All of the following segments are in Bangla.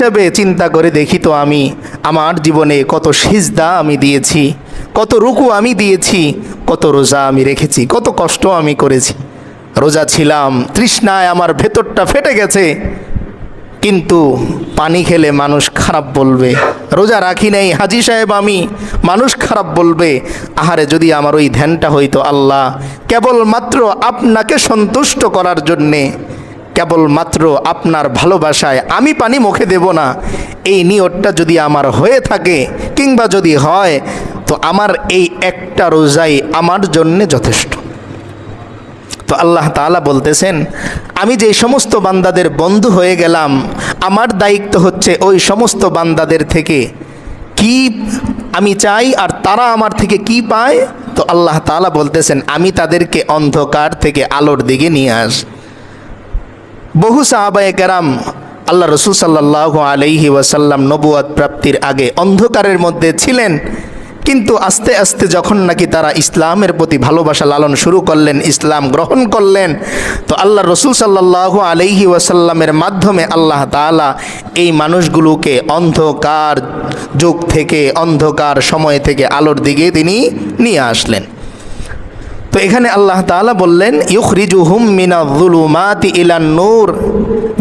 হিসাবে চিন্তা করে দেখি তো আমি আমার জীবনে কত সিজদা আমি দিয়েছি, কত রুকু আমি দিয়েছি, কত রোজা আমি রেখেছি, কত কষ্ট আমি করেছি। রোজা ছিলাম, তৃষ্ণায় আমার ভেতরটা ফেটে গেছে, কিন্তু পানি খেলে মানুষ খারাপ বলবে। রোজা রাখি নাই হাজি সাহেব আমি, মানুষ খারাপ বলবে। আহারে যদি আমার ওই ধ্যানটা হইতো আল্লাহ কেবলমাত্র আপনাকে সন্তুষ্ট করার জন্যে, কেবলমাত্র আপনার ভালোবাসায় আমি পানি মুখে দেব না, এই নিয়তটা যদি আমার হয়ে থাকে কিংবা যদি হয়, তো আমার এই একটা রোজাই আমার জন্যে যথেষ্ট। তো আল্লাহ তাআলা বলতেছেন, আমি যে সমস্ত বান্দাদের বন্ধু হয়ে গেলাম, আমার দায়িত্ব হচ্ছে ওই সমস্ত বান্দাদের থেকে কি আমি চাই আর তারা আমার থেকে কি পায়। তো আল্লাহ তাআলা বলতেছেন, আমি তাদেরকে অন্ধকার থেকে আলোর দিকে নিয়ে আসি। বহু সাহাবায়ে কেরাম আল্লাহ রসুল সাল্লাল্লাহু আলাইহি ওয়াসাল্লাম নবুয়ত প্রাপ্তির আগে অন্ধকারের মধ্যে ছিলেন, কিন্তু আস্তে আস্তে যখন নাকি তারা ইসলামের প্রতি ভালোবাসা লালন শুরু করলেন, ইসলাম গ্রহণ করলেন, তো আল্লাহ রসুল সাল্লাল্লাহু আলাইহি ওয়াসাল্লামের মাধ্যমে আল্লাহ তাআলা এই মানুষগুলোকে অন্ধকার যুগ থেকে, অন্ধকার সময় থেকে আলোর দিকে তিনি নিয়ে আসলেন। তো এখানে আল্লাহ তাআলা বললেন, ইউখরিজুহুম মিনাজ-জুলুমাতি ইলান-নূর,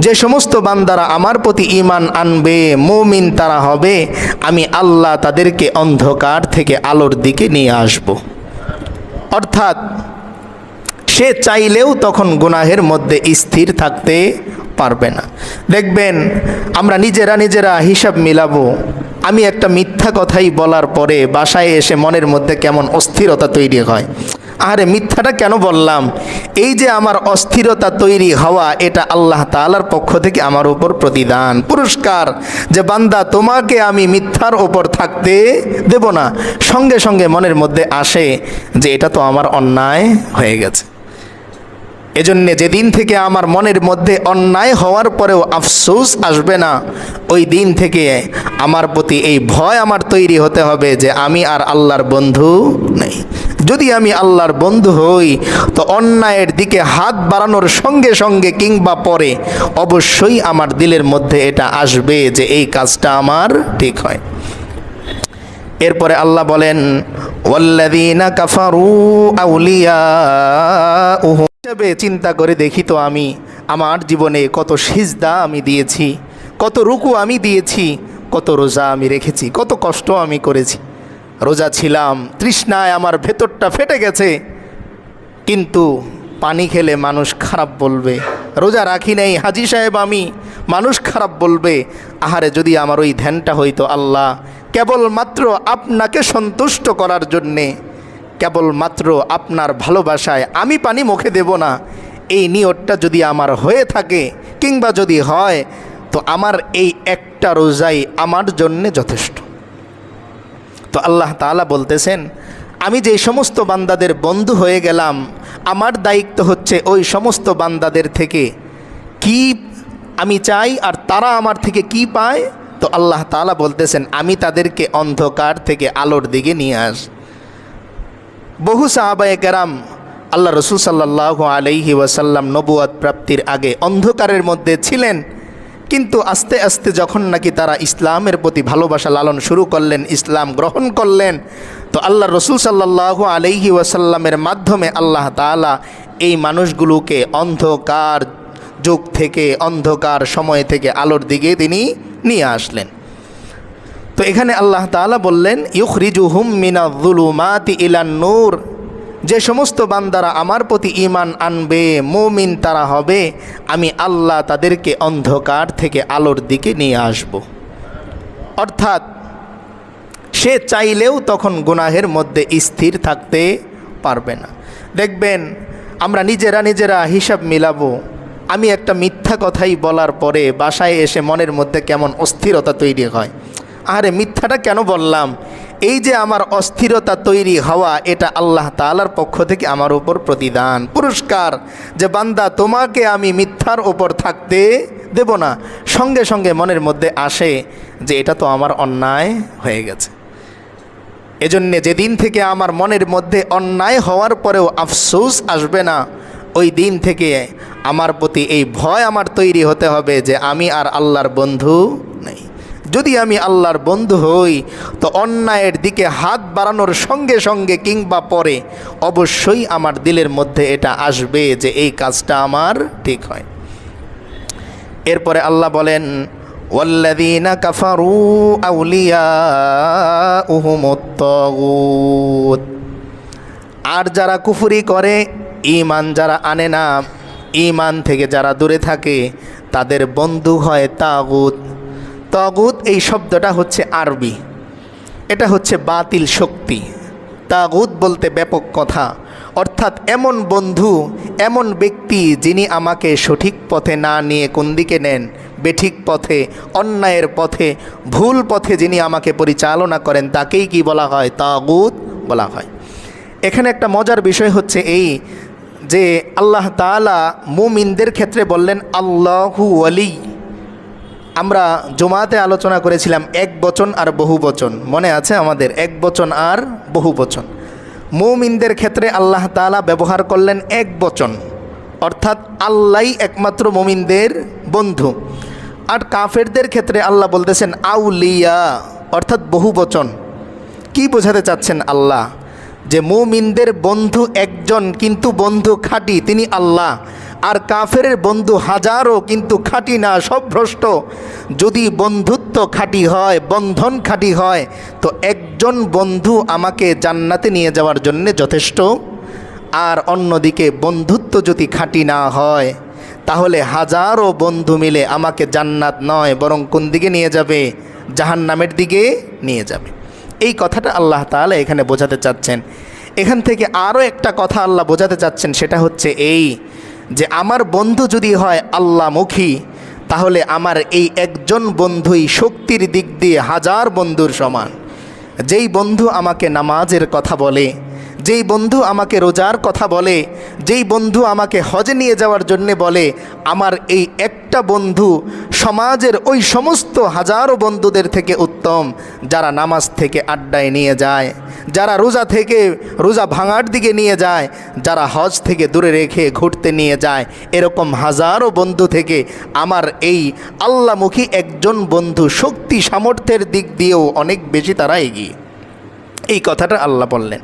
যে সমস্ত বান্দারা আমার প্রতি ঈমান আনবে, মুমিন তারা হবে, আমি আল্লাহ তাদেরকে অন্ধকার থেকে আলোর দিকে নিয়ে আসব। অর্থাৎ সে চাইলেও তখন গুনাহের মধ্যে স্থির থাকতে পারবে না। দেখবেন আমরা নিজেরা হিসাব মিলাবো, আমি একটা মিথ্যা কথাই বলার পরে বাসায় এসে মনের মধ্যে কেমন অস্থিরতা তৈরি হয়। আরে মিথ্যাটা কেন বললাম, এই যে আমার অস্থিরতা তৈরি হওয়া, এটা আল্লাহ তাআলার পক্ষ থেকে আমার উপর প্রতিদান, পুরস্কার, যে বান্দা তোমাকে আমি মিথ্যার ওপর থাকতে দেব না। সঙ্গে সঙ্গে মনের মধ্যে আসে যে এটা তো আমার অন্যায় হয়ে গেছে। এজন্যে যেদিন থেকে আমার মনের মধ্যে অন্যায় হওয়ার পরেও আফসোস আসবে না, ওই দিন থেকে আমার প্রতি এই ভয় আমার তৈরি হতে হবে যে আমি আর আল্লাহর বন্ধু নেই। যদি আমি আল্লাহর বন্ধু হই, তো অন্যায়ের দিকে হাত বাড়ানোর সঙ্গে সঙ্গে কিংবা পরে অবশ্যই আমার দিলের মধ্যে এটা আসবে যে এই কাজটা আমার ঠিক হয়। এরপরে আল্লাহ বলেন, ওয়াল্লাযীনা কাফারু আউলিয়াউহুম, হিসাবে চিন্তা করে দেখি তো আমি আমার জীবনে কত সিজদা আমি দিয়েছি, কত রুকু আমি দিয়েছি, কত রোজা আমি রেখেছি, কত কষ্ট আমি করেছি। রোজা ছিলাম, তৃষ্ণায় আমার ভেতরটা ফেটে গেছে, কিন্তু পানি খেলে মানুষ খারাপ বলবে। রোজা রাখি নাই হাজি সাহেব আমি, মানুষ খারাপ বলবে। আহারে যদি আমার ওই ধ্যানটা হইতো আল্লাহ কেবলমাত্র আপনাকে সন্তুষ্ট করার জন্যে, কেবলমাত্র আপনার ভালোবাসায় আমি পানি মুখে দেব না, এই নিয়তটা যদি আমার হয়ে থাকে কিংবা যদি হয়, তো আমার এই একটা রোজাই আমার জন্যে যথেষ্ট। তো আল্লাহ তাআলা বলতেছেন, আমি যে সমস্ত বান্দাদের বন্ধু হয়ে গেলাম, আমার দায়িত্ব হচ্ছে ওই সমস্ত বান্দাদের থেকে কি আমি চাই আর তারা আমার থেকে কি পায়। তো আল্লাহ তাআলা বলতেছেন, আমি তাদেরকে অন্ধকার থেকে আলোর দিকে নিয়ে আসি। বহু সাহাবায়ে কেরাম আল্লাহ রসুল সাল্লাল্লাহু আলাইহি ওয়াসাল্লাম নবুয়ত প্রাপ্তির আগে অন্ধকারের মধ্যে ছিলেন, কিন্তু আস্তে আস্তে যখন নাকি তারা ইসলামের প্রতি ভালোবাসা লালন শুরু করলেন, ইসলাম গ্রহণ করলেন, তো আল্লাহ রসুল সাল্লাল্লাহু আলাইহি ওয়াসাল্লামের মাধ্যমে আল্লাহ তাআলা এই মানুষগুলোকে অন্ধকার যুগ থেকে, অন্ধকার সময় থেকে আলোর দিকে তিনি নিয়ে আসলেন। তো এখানে আল্লাহ তাআলা বললেন, ইউখরিজুহুম মিনাজ-জুলুমাতি ইলান-নূর, যে সমস্ত বান্দারা আমার প্রতি ঈমান আনবে, মুমিন তারা হবে, আমি আল্লাহ তাদেরকে অন্ধকার থেকে আলোর দিকে নিয়ে আসব। অর্থাৎ সে চাইলেও তখন গুনাহের মধ্যে স্থির থাকতে পারবে না। দেখবেন আমরা নিজেরা হিসাব মিলাবো, আমি একটা মিথ্যা কথাই বলার পরে বাসায় এসে মনের মধ্যে কেমন অস্থিরতা তৈরি হয়। আরে মিথ্যাটা কেন বললাম, এই যে আমার অস্থিরতা তৈরি হওয়া, এটা আল্লাহ তাআলার পক্ষ থেকে আমার উপর প্রতিদান, পুরস্কার, যে বান্দা তোমাকে আমি মিথ্যার ওপর থাকতে দেব না। সঙ্গে সঙ্গে মনের মধ্যে আসে যে এটা তো আমার অন্যায় হয়ে গেছে। এজন্যে যেদিন থেকে আমার মনের মধ্যে অন্যায় হওয়ার পরেও আফসোস আসবে না, ওই দিন থেকে আমার প্রতি এই ভয় আমার তৈরি হতে হবে যে আমি আর আল্লাহর বন্ধু নেই। যদি আমি আল্লাহর বন্ধু হই তো অন্যায়ের দিকে হাত বাড়ানোর সঙ্গে সঙ্গে কিংবা পরে অবশ্যই আমার দিলের মধ্যে এটা আসবে যে এই কাজটা আমার ঠিক হয়। এরপরে আল্লাহ বলেন, ওয়াল্লাযীনা কাফারু আউলিয়াউহুমুত তাগুত, আর যারা কুফরি করে, ঈমান যারা আনে না, ঈমান থেকে যারা দূরে থাকে, তাদের বন্ধু হয় তাগুত। তাগুত এই শব্দটা হচ্ছে আরবি, এটা হচ্ছে বাতিল শক্তি। তাগুত বলতে ব্যাপক কথা, অর্থাৎ এমন বন্ধু, এমন ব্যক্তি যিনি আমাকে সঠিক পথে না নিয়ে কোন দিকে নেন, বেঠিক পথে, অন্যায়ের পথে, ভুল পথে যিনি আমাকে পরিচালনা করেন, তাকেই কি বলা হয়? তাগুত বলা হয়। এখানে একটা মজার বিষয় হচ্ছে এই যে আল্লাহ তাআলা মুমিনদের ক্ষেত্রে বললেন আল্লাহু ওয়ালি। আমরা জুমাতে আলোচনা করেছিলাম এক বচন আর বহু বচন, মনে আছে আমাদের? এক বচন আর বহু বচন। মুমিনদের ক্ষেত্রে আল্লাহ তাআলা ব্যবহার করলেন এক বচন, অর্থাৎ আল্লাহই একমাত্র মুমিনদের বন্ধু। আর কাফেরদের ক্ষেত্রে আল্লাহ বলতেছেন আউলিয়া, অর্থাৎ বহু বচন। কি বোঝাতে চাচ্ছেন আল্লাহ? যে মুমিনদের বন্ধু একজন, কিন্তু বন্ধু খাঁটি, তিনি আল্লাহ। আর কাফেরের বন্ধু হাজারো, কিন্তু খাঁটি না, সব ভ্রষ্ট। যদি বন্ধুত্ব খাঁটি হয়, বন্ধন খাঁটি হয়, তো একজন বন্ধু আমাকে জান্নাতে নিয়ে যাওয়ার জন্য যথেষ্ট। আর অন্যদিকে বন্ধুত্ব যদি খাঁটি না হয়, তাহলে হাজারো বন্ধু মিলে আমাকে জান্নাত নয়, বরং কোন দিকে নিয়ে যাবে? জাহান্নামের দিকে নিয়ে যাবে। এই কথাটা আল্লাহ তাআলা এখানে বোঝাতে চাচ্ছেন। এখান থেকে আরও একটা কথা আল্লাহ বোঝাতে চাচ্ছেন, সেটা হচ্ছে এই যে আমার বন্ধু যদি হয় আল্লাহমুখী, তাহলে আমার এই একজন বন্ধুই শক্তির দিক দিয়ে হাজার বন্ধুর সমান। যেই বন্ধু আমাকে নামাজের কথা বলে, যেই বন্ধু আমাকে রোজার কথা বলে, যেই বন্ধু আমাকে হজে নিয়ে যাওয়ার জন্যে বলে, আমার এই একটা বন্ধু সমাজের ওই সমস্ত হাজারো বন্ধুদের থেকে উত্তম, যারা নামাজ থেকে আড্ডায় নিয়ে যায়, যারা রোজা থেকে রোজা ভাঙার দিকে নিয়ে যায়, যারা হজ থেকে দূরে রেখে ঘুরতে নিয়ে যায়। এরকম হাজারো বন্ধু থেকে আমার এই আল্লাহমুখী একজন বন্ধু শক্তি সামর্থ্যের দিক দিয়েও অনেক বেশি তারা এগিয়ে। এই কথাটা আল্লাহ বললেন।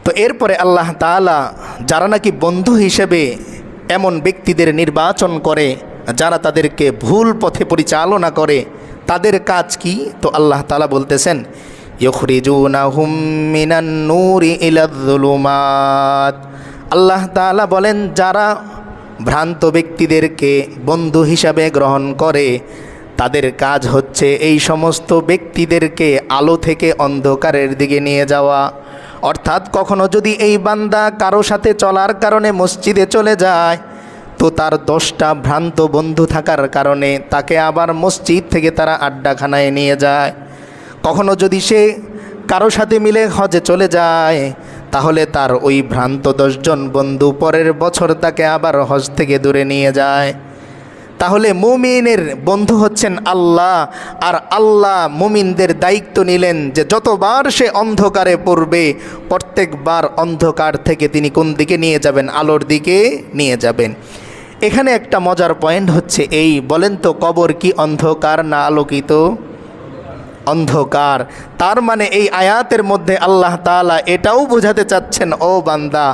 তো এরপরে আল্লাহ তাআলা যারা নাকি বন্ধু হিসেবে এমন ব্যক্তিদের নির্বাচন করে, যারা তাদেরকে ভুল পথে পরিচালনা করে, তাদের কাজ কি? তো আল্লাহ তাআলা বলতেছেন, ইউখরিজুনাহুম মিনান নূরি ইলায যুলুমাত। আল্লাহ তাআলা বলেন, যারা ভ্রান্ত ব্যক্তিদেরকে বন্ধু হিসাবে গ্রহণ করে, তাদের কাজ হচ্ছে এই সমস্ত ব্যক্তিদেরকে আলো থেকে অন্ধকারের দিকে নিয়ে যাওয়া। অর্থাৎ কখনো যদি এই বান্দা কারো সাথে চলার কারণে মসজিদে চলে যায়, তো তার 10টা ভ্রান্ত বন্ধু থাকার কারণে তাকে আবার মসজিদ থেকে তারা আড্ডাখানায় নিয়ে যায়। কখনো যদি সে কারো সাথে মিলে হজে চলে যায়, তাহলে তার ওই ভ্রান্ত 10 জন বন্ধু পরের বছর তাকে আবার হজ থেকে দূরে নিয়ে যায়। তাহলে মুমিনের বন্ধু হচ্ছেন আল্লাহ। আর আল্লাহ মুমিনদের দায়িত্ব নিলেন যে যতবার সে অন্ধকারে পড়বে, প্রত্যেকবার অন্ধকার থেকে তিনি কোন দিকে নিয়ে যাবেন? আলোর দিকে নিয়ে যাবেন। এখানে একটা মজার পয়েন্ট হচ্ছে এই, বলেন তো কবর কি অন্ধকার না আলোকিত? অন্ধকার। তার মানে এই আয়াতের মধ্যে আল্লাহ তাআলা এটাও বোঝাতে চাচ্ছেন, ও বান্দা,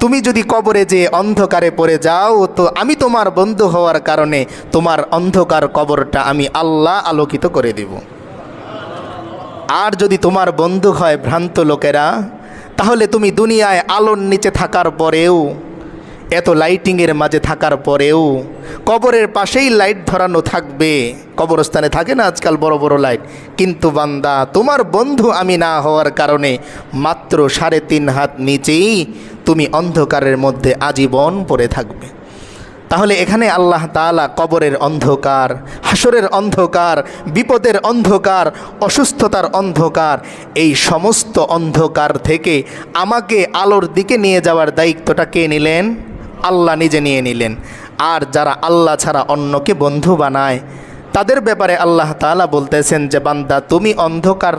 তুমি যদি কবরে যে অন্ধকারে পড়ে যাও, তো আমি তোমার বন্ধু হওয়ার কারণে তোমার অন্ধকার কবরটা আমি আল্লাহ আলোকিত করে দেব। আর যদি তোমার বন্ধু হয় ভ্রান্ত লোকেরা, তাহলে তুমি দুনিয়ায় আলোর নিচে থাকার পরেও, এত লাইটিংয়ের মাঝে থাকার পরেও, কবরের পাশেই লাইট ধরানো থাকবে, কবরস্থানে থাকে না আজকাল বড় বড় লাইট, কিন্তু বান্দা তোমার বন্ধু আমি না হওয়ার কারণে মাত্র 3.5 হাত নিচেই তুমি অন্ধকারের মধ্যে আজীবন পড়ে থাকবে। তাহলে এখানে আল্লাহ তাআলা কবরের অন্ধকার, হাসরের অন্ধকার, বিপদের অন্ধকার, অসুস্থতার অন্ধকার, এই সমস্ত অন্ধকার থেকে আমাকে আলোর দিকে নিয়ে যাওয়ার দায়িত্বটা কে নিলেন? আল্লাহ নিজে নিয়ে নিলেন। আর যারা আল্লাহ ছাড়া অন্যকে বন্ধু বানায়, তাদের ব্যাপারে আল্লাহ তাআলা বলতেছেন যে বান্দা তুমি অন্ধকার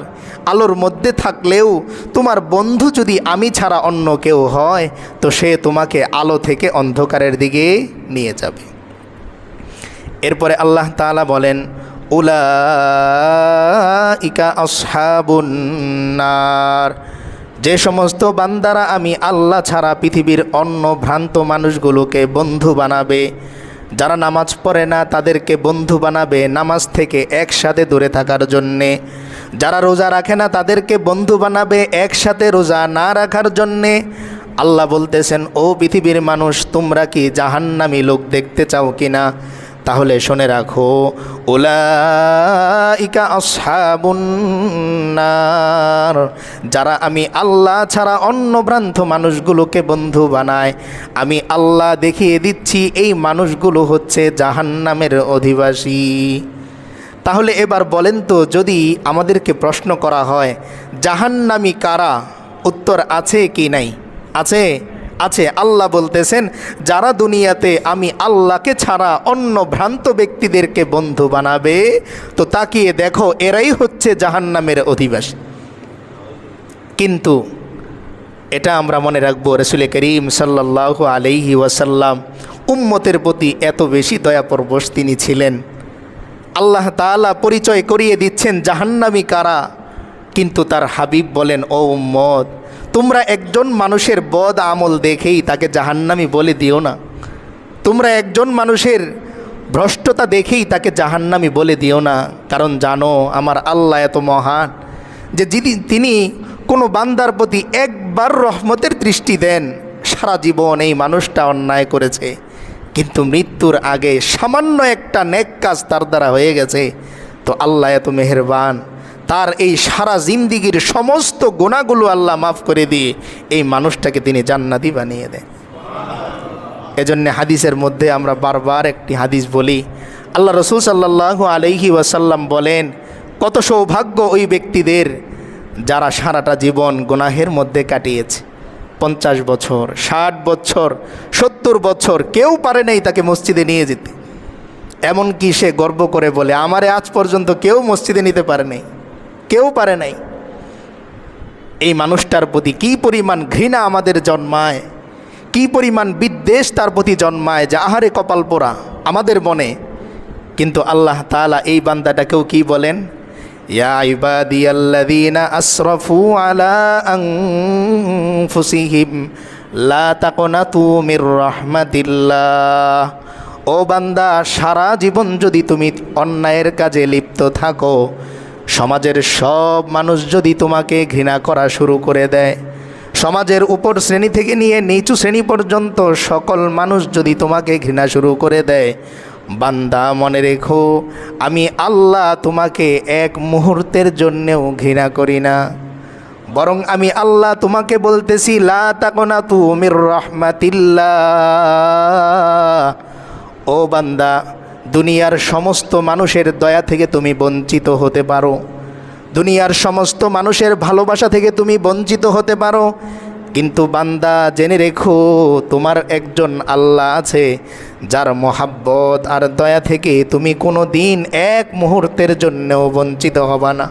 আলোর মধ্যে থাকলেও তোমার বন্ধু যদি আমি ছাড়া অন্য কেউ হয় তো সে তোমাকে আলো থেকে অন্ধকারের দিকে নিয়ে যাবে। এরপরে আল্লাহ তাআলা বলেন উলাইকা আসহাবুন নার, যে সমস্ত বান্দারা আমি আল্লাহ ছাড়া পৃথিবীর অন্য ভ্রান্ত মানুষগুলোকে বন্ধু বানাবে, যারা নামাজ পড়ে না তাদেরকে বন্ধু বানাবে নামাজ থেকে একসাথে দূরে থাকার জন্যে, যারা রোজা রাখে না তাদেরকে বন্ধু বানাবে একসাথে রোজা না রাখার জন্যে। আল্লাহ বলতেছেন ও পৃথিবীর মানুষ তোমরা কি জাহান্নামী লোক দেখতে চাও কিনা? তাহলে শুনে রাখো উলাইকা আসহাবুন নার, যারা আমি আল্লাহ ছাড়া অন্য ভ্রান্ত মানুষগুলোকে বন্ধু বানায় আমি আল্লাহ দেখিয়ে দিচ্ছি এই মানুষগুলো হচ্ছে জাহান্নামের অধিবাসী। তাহলে এবার বলেন তো, যদি আমাদেরকে প্রশ্ন করা হয় জাহান্নামী কারা, উত্তর আছে কি নাই? আছে, আছে। আল্লাহ বলতেছেন যারা দুনিয়াতে আমি আল্লাহকে ছাড়া অন্য ভ্রান্ত ব্যক্তিদেরকে বন্ধু বানাবে তো তাকিয়ে দেখো এরাই হচ্ছে জাহান্নামের অধিবাসী। কিন্তু এটা আমরা মনে রাখবো রাসূল করিম সাল্লাল্লাহু আলাইহি ওয়াসাল্লাম উম্মতের প্রতি এত বেশি দয়াপরবশ তিনি ছিলেন। আল্লাহ তাআলা পরিচয় করিয়ে দিচ্ছেন জাহান্নামী কারা, কিন্তু তার হাবিব বলেন ও উম্মত তোমরা একজন মানুষের বদ আমল দেখেই তাকে জাহান্নামী বলে দিও না, তোমরা একজন মানুষের ভ্রষ্টতা দেখেই তাকে জাহান্নামী বলে দিও না, কারণ জানো আমার আল্লাহ এত মহান যে যদি তিনি কোনো বান্দার প্রতি একবার রহমতের দৃষ্টি দেন, সারা জীবন এই মানুষটা অন্যায় করেছে কিন্তু মৃত্যুর আগে সামান্য একটা নেক কাজ তার দ্বারা হয়ে গেছে, তো আল্লাহ এত মেহেরবান তার এই সারা জিন্দিগির সমস্ত গুনাহগুলো আল্লাহ মাফ করে দিয়ে এই মানুষটাকে তিনি জান্নাতি বানিয়ে দেন। এজন্য হাদিসের মধ্যে আমরা বারবার একটি হাদিস বলি, আল্লাহ রসুল সাল্লাল্লাহু আলাইহি ওয়াসাল্লাম বলেন কত সৌভাগ্য ওই ব্যক্তিদের যারা সারাটা জীবন গুনাহের মধ্যে কাটিয়েছে, 50 বছর 60 বছর 70 বছর কেউ পারে নাই তাকে মসজিদে নিয়ে যেতে, এমনকি সে গর্ব করে বলে আমারে আজ পর্যন্ত কেউ মসজিদে নিতে পারে নাই, কেউ পারে নাই। এই মানুষটার প্রতি কী পরিমাণ ঘৃণা আমাদের জন্মায়, কী পরিমাণ বিদ্বেষ তার প্রতি জন্মায় যে আহারে কপাল পোড়া আমাদের মনে। কিন্তু আল্লাহ তাআলা এই বান্দাটাকেও কি বলেন, ইয়া ইবাদিয়াল্লাযীনা আসরাফু আলা আনফুসিহিম লা তাকনাতু মির রাহমাতিল্লাহ, ও বান্দা সারা জীবন যদি তুমি অন্যায়ের কাজে লিপ্ত থাকো, সমাজের সব মানুষ যদি তোমাকে ঘৃণা করা শুরু করে দেয়, সমাজের উপর শ্রেণী থেকে নিয়ে নিচু শ্রেণী পর্যন্ত সকল মানুষ যদি তোমাকে ঘৃণা শুরু করে দেয়, বান্দা মনে রেখো আমি আল্লাহ তোমাকে এক মুহূর্তের জন্যেও ঘৃণা করি না, বরং আমি আল্লাহ তোমাকে বলতেছি লা তাকনাতু মির রাহমাতিল্লাহ, ও বান্দা দুনিয়ার সমস্ত মানুষের দয়া থেকে তুমি বঞ্চিত হতে পারো, দুনিয়ার সমস্ত মানুষের ভালোবাসা থেকে তুমি বঞ্চিত হতে পারো, কিন্তু বান্দা জেনে রেখো তোমার একজন আল্লাহ আছে যার মহাব্বত আর দয়া থেকে তুমি কোনো দিন এক মুহূর্তের জন্যও বঞ্চিত হবা না।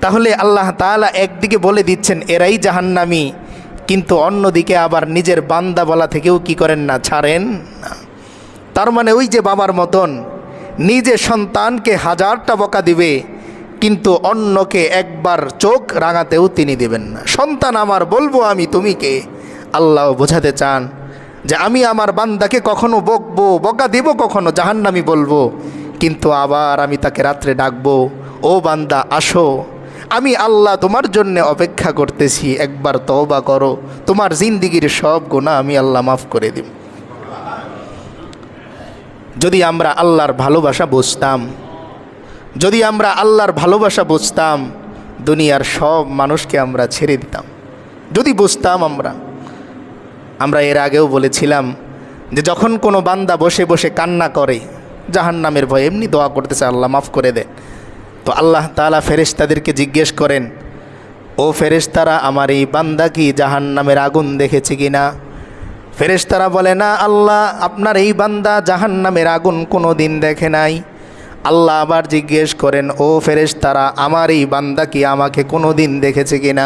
তাহলে আল্লাহ তাআলা একদিকে বলে দিচ্ছেন এরাই জাহান্নামী, কিন্তু অন্যদিকে আবার নিজের বান্দা বলা থেকেও কি করেন না, ছাড়েন না। তার মানে ওই যে বাবার মতন নিজে সন্তানকে হাজারটা বকা দিবে কিন্তু অন্যকে একবার চোখ রাঙাতেও তিনি দেবেন না। সন্তান আমার বলবো আমি তুমি কে, আল্লাহ বোঝাতে চান যে আমি আমার বান্দাকে কখনো বকবো, বকা দেব, কখনো জাহান্নামী বলবো, কিন্তু আবার আমি তাকে রাত্রে ডাকবো, ও বান্দা আসো, আমি আল্লাহ তোমার জন্য অপেক্ষা করতেছি, একবার তওবা করো, তোমার জিন্দিগির সব গুনাহ আমি আল্লাহ মাফ করে দিব। যদি আমরা আল্লাহর ভালোবাসা বুঝতাম, যদি আমরা আল্লাহর ভালোবাসা বুঝতাম, দুনিয়ার সব মানুষকে আমরা ছেড়ে দিতাম। যদি বুঝতাম আমরা এর আগেও বলেছিলাম যে যখন কোনো বান্দা বসে বসে কান্না করে জাহান্নামের ভয়ে, এমনি দোয়া করতেছে আল্লাহ মাফ করে দেন, তো আল্লাহ তাআলা ফেরেশতাদেরকে জিজ্ঞেস করেন ও ফেরেশতারা আমার এই বান্দা কি জাহান্নামের আগুন দেখেছে কিনা? ফেরেশতারা বলে, না আল্লাহ, আপনার এই বান্দা জাহান্নামের আগুন কোনো দিন দেখে নাই। আল্লাহ আবার জিজ্ঞেস করেন, ও ফেরেশতারা, আমার এই বান্দা কি আমাকে কোনো দিন দেখেছে কিনা?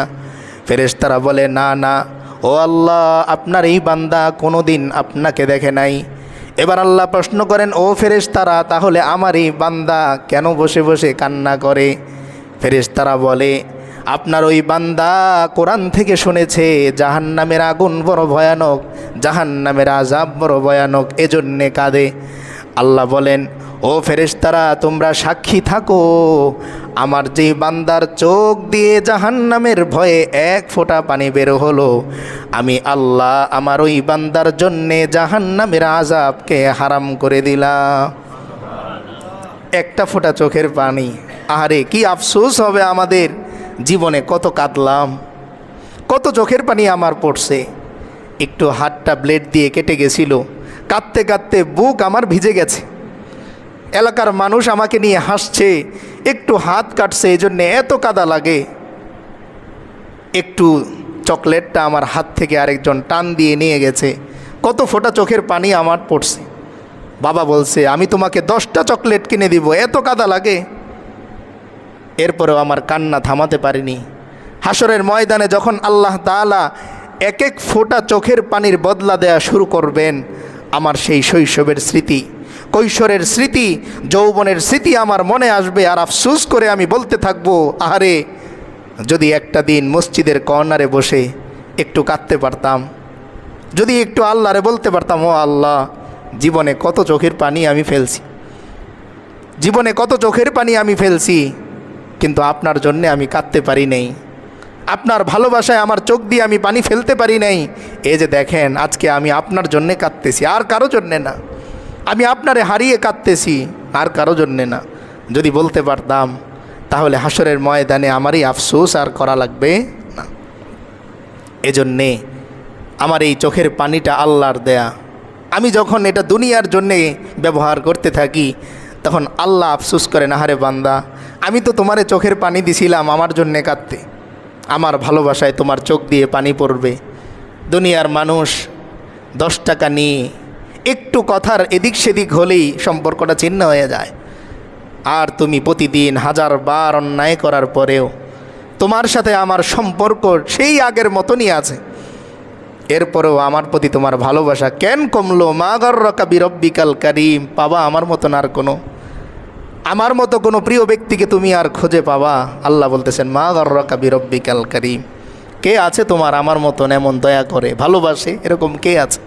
ফেরেশতারা বলে, না না, ও আল্লাহ, আপনার এই বান্দা কোনো দিন আপনাকে দেখে নাই। এবার আল্লাহ প্রশ্ন করেন, ও ফেরেশতারা, তাহলে আমার এই বান্দা কেন বসে বসে কান্না করে? ফেরেশতারা বলে, আপনার ওই বান্দা কোরআন থেকে শুনেছে জাহান্নামের আগুন বড় ভয়ানক, জাহান্নামের আযাব বড় ভয়ানক, এজন্যে কাঁদে। আল্লাহ বলেন, ও ফেরেশতারা, তোমরা সাক্ষী থাকো, আমার যে বান্দার চোখ দিয়ে জাহান্নামের ভয়ে এক ফোঁটা পানি বের হলো, আমি আল্লাহ আমার ওই বান্দার জন্যে জাহান্নামের আযাবকে হারাম করে দিলাম। একটা ফোঁটা চোখের পানি, আরে কি আফসোস হবে আমাদের, জীবনে কত কাঁদলাম, কত চোখের পানি আমার পড়ছে। একটু হাতটা ব্লেড দিয়ে কেটে গেছিল, কাঁদতে কাঁদতে বুক আমার ভিজে গেছে। এলাকার মানুষ আমাকে নিয়ে হাসছে, একটু হাত কাটছে এই জন্যে এত কাদা লাগে। একটু চকলেটটা আমার হাত থেকে আরেকজন টান দিয়ে নিয়ে গেছে, কত ফোঁটা চোখের পানি আমার পড়ছে। বাবা বলছে, আমি তোমাকে 10টা চকলেট কিনে দিব, এত কাদা লাগে। এরপরেও আমার কান্না থামাতে পারিনি। হাসরের ময়দানে যখন আল্লাহ তাআলা এক এক ফোঁটা চোখের পানির বদলা দেয়া শুরু করবেন, আমার সেই শৈশবের স্মৃতি, কৈশোরের স্মৃতি, যৌবনের স্মৃতি আমার মনে আসবে। আর আফসোস করে আমি বলতে থাকবো, আহারে, যদি একটা দিন মসজিদের কর্নারে বসে একটু কাঁদতে পারতাম, যদি একটু আল্লাহরে বলতে পারতাম, ও আল্লাহ, জীবনে কত চোখের পানি আমি ফেলছি, জীবনে কত চোখের পানি আমি ফেলছি, কিন্তু আপনার জন্যে আমি কাঁদতে পারি নাই, আপনার ভালোবাসায় আমার চোখ দিয়ে আমি পানি ফেলতে পারি নাই। এই যে দেখেন, আজকে আমি আপনার জন্যে কাঁদতেছি, আর কারো জন্যে না। আমি আপনারে হারিয়ে কাঁদতেছি, আর কারো জন্যে না। যদি বলতে পারতাম, তাহলে হাসরের ময়দানে আমারই আফসোস আর করা লাগবে না। এজন্যে আমার এই চোখের পানিটা আল্লাহর দেয়া। আমি যখন এটা দুনিয়ার জন্যে ব্যবহার করতে থাকি, তখন আল্লাহ আফসোস করে, না হারে বান্দা, আমি তো তোমারে চোখের পানি দিছিলাম আমার জন্যে কাঁদতে, আমার ভালোবাসায় তোমার চোখ দিয়ে পানি পড়বে। দুনিয়ার মানুষ 10 টাকা নিয়ে একটু কথার এদিক সেদিক হলেই সম্পর্কটা ছিন্ন হয়ে যায়। আর তুমি প্রতিদিন 1000 বার অন্যায় করার পরেও তোমার সাথে আমার সম্পর্ক সেই আগের মতনই আছে। এরপরেও আমার প্রতি তোমার ভালোবাসা কেন কমলো? মা গর্রকা বিরব্বিকাল কারীম, পাবা আমার মতন আর আমার মতো কোনো প্রিয় ব্যক্তিকে তুমি আর খুঁজে পাবা? আল্লাহ বলতেছেন, মা গর্রকা বিরব্বিকাল কারীম, কে আছে তোমার আমার মতন এমন দয়া করে ভালোবাসে, এরকম কে আছে?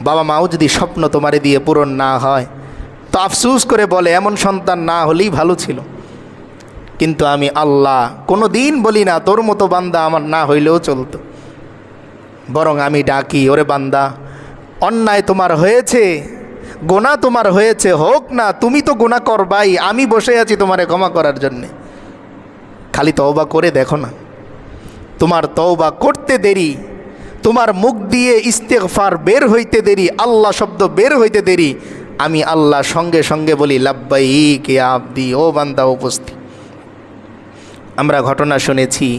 বাবা মাও যদি স্বপ্ন তোমারে দিয়ে পূরণ না হয়, তো আফসোস করে বলে, এমন সন্তান না হলেই ভালো ছিল। কিন্তু আমি আল্লাহ কোনো দিন বলি না তোর মতো বান্দা আমার না হইলেও চলতো, বরং আমি ডাকি, ওরে বান্দা, অন্যায় তোমার হয়েছে, গোনা তোমার হয়েছে, হোক না, তুমি তো গোনা করবাই, আমি বসে আছি তোমারে ক্ষমা করার জন্যে। খালি তওবা করে দেখো না, তোমার তওবা করতে দেরি, তোমার মুখ দিয়ে ইস্তেগফার বের হইতে দেরি, আল্লাহ শব্দ বের হইতে দেরি, আমি আল্লাহ সঙ্গে সঙ্গে বলি, লাব্বাইক ইয়া আবদি, ও বান্দা উপস্থিত। আমরা ঘটনা শুনেছি,